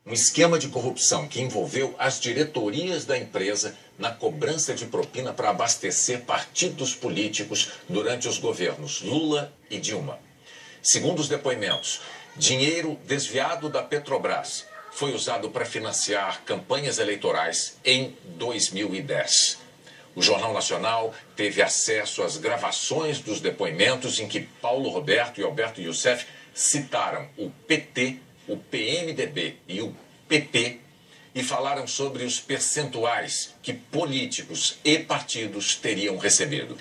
Um esquema de corrupção que envolveu as diretorias da empresa na cobrança de propina para abastecer partidos políticos durante os governos Lula e Dilma. Segundo os depoimentos, dinheiro desviado da Petrobras foi usado para financiar campanhas eleitorais em 2010. O Jornal Nacional teve acesso às gravações dos depoimentos em que Paulo Roberto e Alberto Youssef citaram o PT, o PMDB e o PP e falaram sobre os percentuais que políticos e partidos teriam recebido.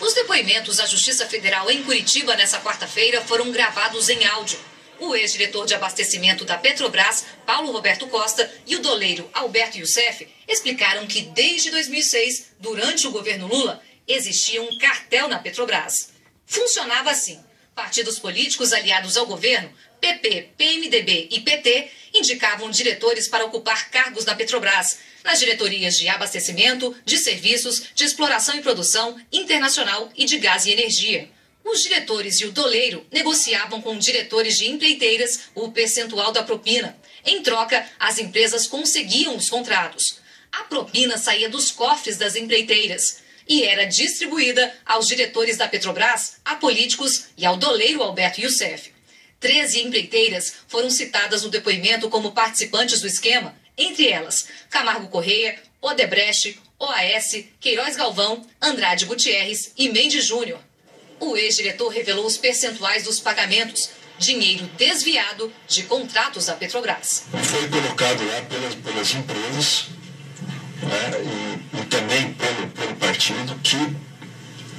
Os depoimentos à Justiça Federal em Curitiba nessa quarta-feira foram gravados em áudio. O ex-diretor de abastecimento da Petrobras, Paulo Roberto Costa, e o doleiro Alberto Youssef explicaram que desde 2006, durante o governo Lula, existia um cartel na Petrobras. Funcionava assim: partidos políticos aliados ao governo, PP, PMDB e PT, indicavam diretores para ocupar cargos na Petrobras, nas diretorias de abastecimento, de serviços, de exploração e produção, internacional e de gás e energia. Os diretores e o doleiro negociavam com diretores de empreiteiras o percentual da propina. Em troca, as empresas conseguiam os contratos. A propina saía dos cofres das empreiteiras e era distribuída aos diretores da Petrobras, a políticos e ao doleiro Alberto Youssef. 13 empreiteiras foram citadas no depoimento como participantes do esquema, entre elas Camargo Correia, Odebrecht, OAS, Queiroz Galvão, Andrade Gutierrez e Mendes Júnior. O ex-diretor revelou os percentuais dos pagamentos, dinheiro desviado de contratos da Petrobras. Foi colocado lá pelas empresas, né, e também pelo partido, que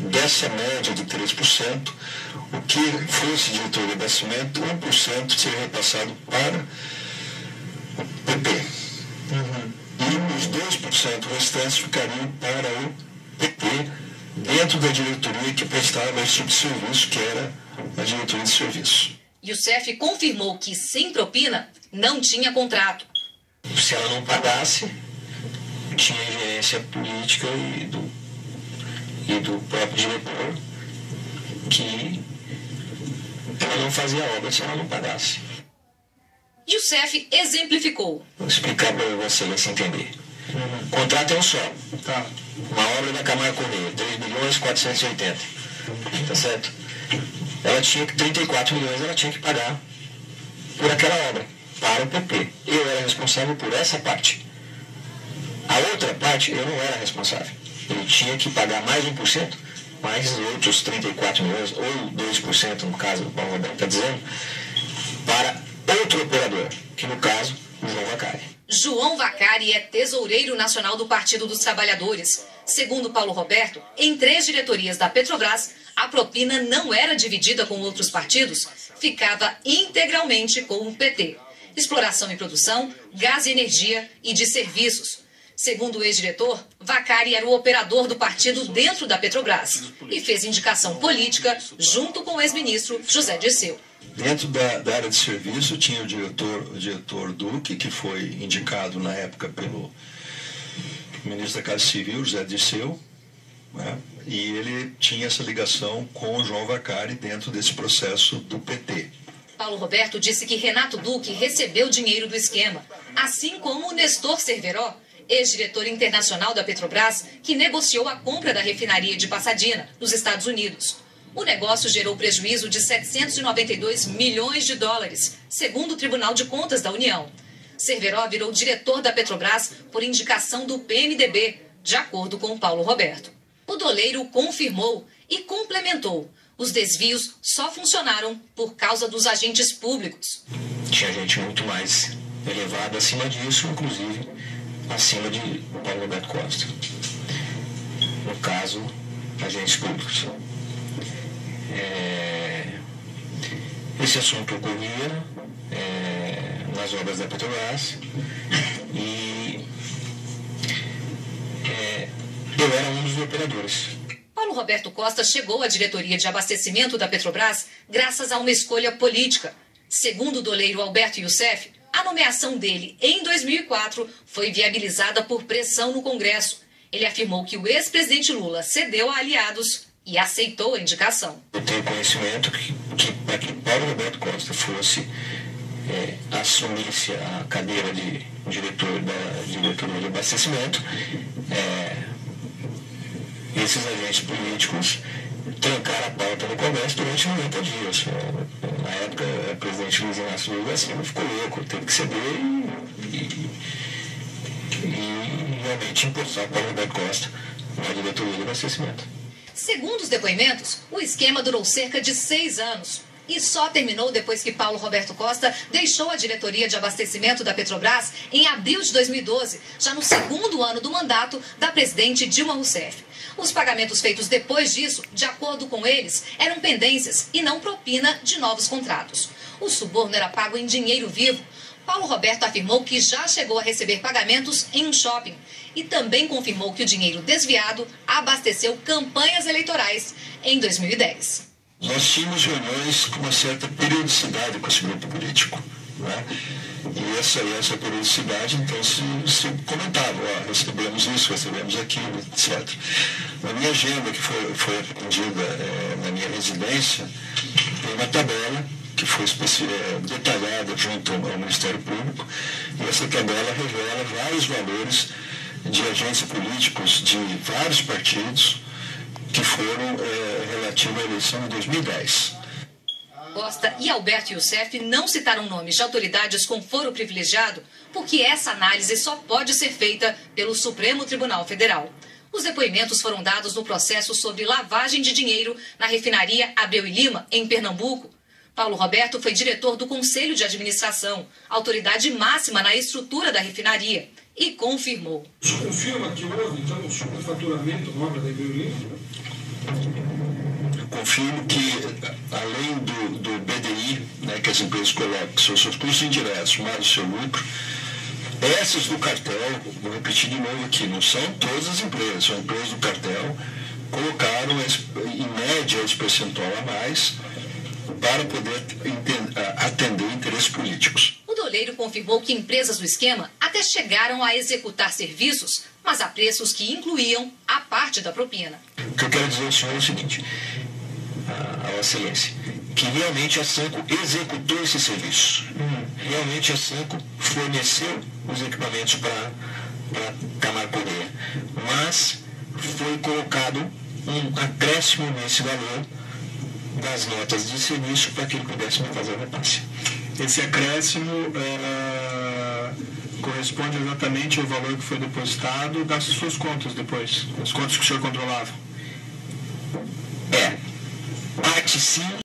dessa média de 3%, o que fosse diretor de abastecimento, 1% seria repassado para o PP. E os 2% restantes ficariam para o PT, dentro da diretoria que prestava esse tipo de serviço, que era a diretoria de serviço. Youssef confirmou que, sem propina, não tinha contrato. Se ela não pagasse, tinha ingerência política e do próprio diretor, que ela não fazia obra se ela não pagasse. Youssef exemplificou. Vou explicar para você entender. O contrato é um só. Tá. Uma obra da Camargo Correia, 3.480.000. Tá certo? Ela tinha que 34 milhões, ela tinha que pagar por aquela obra, para o PP. Eu era responsável por essa parte. A outra parte, eu não era responsável. Ele tinha que pagar mais 1%, mais os outros 34 milhões, ou 2%, no caso, o Paulo Roberto está dizendo, para outro operador, que no caso, o João Vacari. João Vacari é tesoureiro nacional do Partido dos Trabalhadores. Segundo Paulo Roberto, em 3 diretorias da Petrobras, a propina não era dividida com outros partidos, ficava integralmente com o PT. Exploração e produção, gás e energia e de serviços. Segundo o ex-diretor, Vacari era o operador do partido dentro da Petrobras e fez indicação política junto com o ex-ministro José Dirceu. Dentro da área de serviço tinha o diretor Duque, que foi indicado na época pelo ministro da Casa Civil, José Dirceu, né? E ele tinha essa ligação com o João Vacari dentro desse processo do PT. Paulo Roberto disse que Renato Duque recebeu dinheiro do esquema, assim como o Nestor Cerveró, ex-diretor internacional da Petrobras, que negociou a compra da refinaria de Pasadena, nos Estados Unidos. O negócio gerou prejuízo de 792 milhões de dólares, segundo o Tribunal de Contas da União. Cerveró virou diretor da Petrobras por indicação do PMDB, de acordo com Paulo Roberto. O doleiro confirmou e complementou: os desvios só funcionaram por causa dos agentes públicos. Tinha gente muito mais elevada acima disso, inclusive acima de Paulo Roberto Costa. No caso, agentes públicos. Esse assunto ocorria nas obras da Petrobras e eu era um dos operadores. Paulo Roberto Costa chegou à diretoria de abastecimento da Petrobras graças a uma escolha política. Segundo o doleiro Alberto Youssef, a nomeação dele em 2004 foi viabilizada por pressão no Congresso. Ele afirmou que o ex-presidente Lula cedeu a aliados e aceitou a indicação. Eu tenho conhecimento que para que Paulo Roberto Costa fosse assumisse a cadeira de diretor da diretoria de abastecimento, esses agentes políticos trancaram a pauta no Congresso durante 90 dias. Na época, o presidente Luiz Inácio Lula da Silva ficou louco, teve que ceder e realmente impulsar o Paulo Roberto Costa na diretoria de abastecimento. Segundo os depoimentos, o esquema durou cerca de 6 anos e só terminou depois que Paulo Roberto Costa deixou a diretoria de abastecimento da Petrobras em abril de 2012, já no segundo ano do mandato da presidente Dilma Rousseff. Os pagamentos feitos depois disso, de acordo com eles, eram pendências e não propina de novos contratos. O suborno era pago em dinheiro vivo. Paulo Roberto afirmou que já chegou a receber pagamentos em um shopping e também confirmou que o dinheiro desviado abasteceu campanhas eleitorais em 2010. Nós tínhamos reuniões com uma certa periodicidade com esse grupo político, né? E essa periodicidade, então, se comentava, recebemos isso, recebemos aquilo, etc. Na minha agenda, que foi aprendida na minha residência, tem uma tabela que foi detalhada junto ao Ministério Público, e essa tabela revela vários valores de agentes políticos de vários partidos que foram relativos à eleição de 2010. Costa e Alberto Youssef não citaram nomes de autoridades com foro privilegiado, porque essa análise só pode ser feita pelo Supremo Tribunal Federal. Os depoimentos foram dados no processo sobre lavagem de dinheiro na refinaria Abreu e Lima, em Pernambuco. Paulo Roberto foi diretor do Conselho de Administração, autoridade máxima na estrutura da refinaria, e confirmou. Isso confirma que houve, então, um superfaturamento na obra da Abreu e Lima? Confirmo que, além do BDI, né, que as empresas colocam, que são seus custos indiretos, mais o seu lucro, essas do cartel, vou repetir de novo aqui, não são todas as empresas, são empresas do cartel, colocaram, em média, esse percentual a mais para poder atender interesses políticos. O doleiro confirmou que empresas do esquema até chegaram a executar serviços, mas a preços que incluíam a parte da propina. O que eu quero dizer ao senhor é o seguinte, a excelência, que realmente a Sanco executou esse serviço. Realmente a Sanco forneceu os equipamentos para Camargo Corrêa, mas foi colocado um acréscimo nesse valor das notas de serviço para que ele pudesse fazer o repasse. Esse acréscimo corresponde exatamente ao valor que foi depositado das suas contas depois, as contas que o senhor controlava? Parte sim.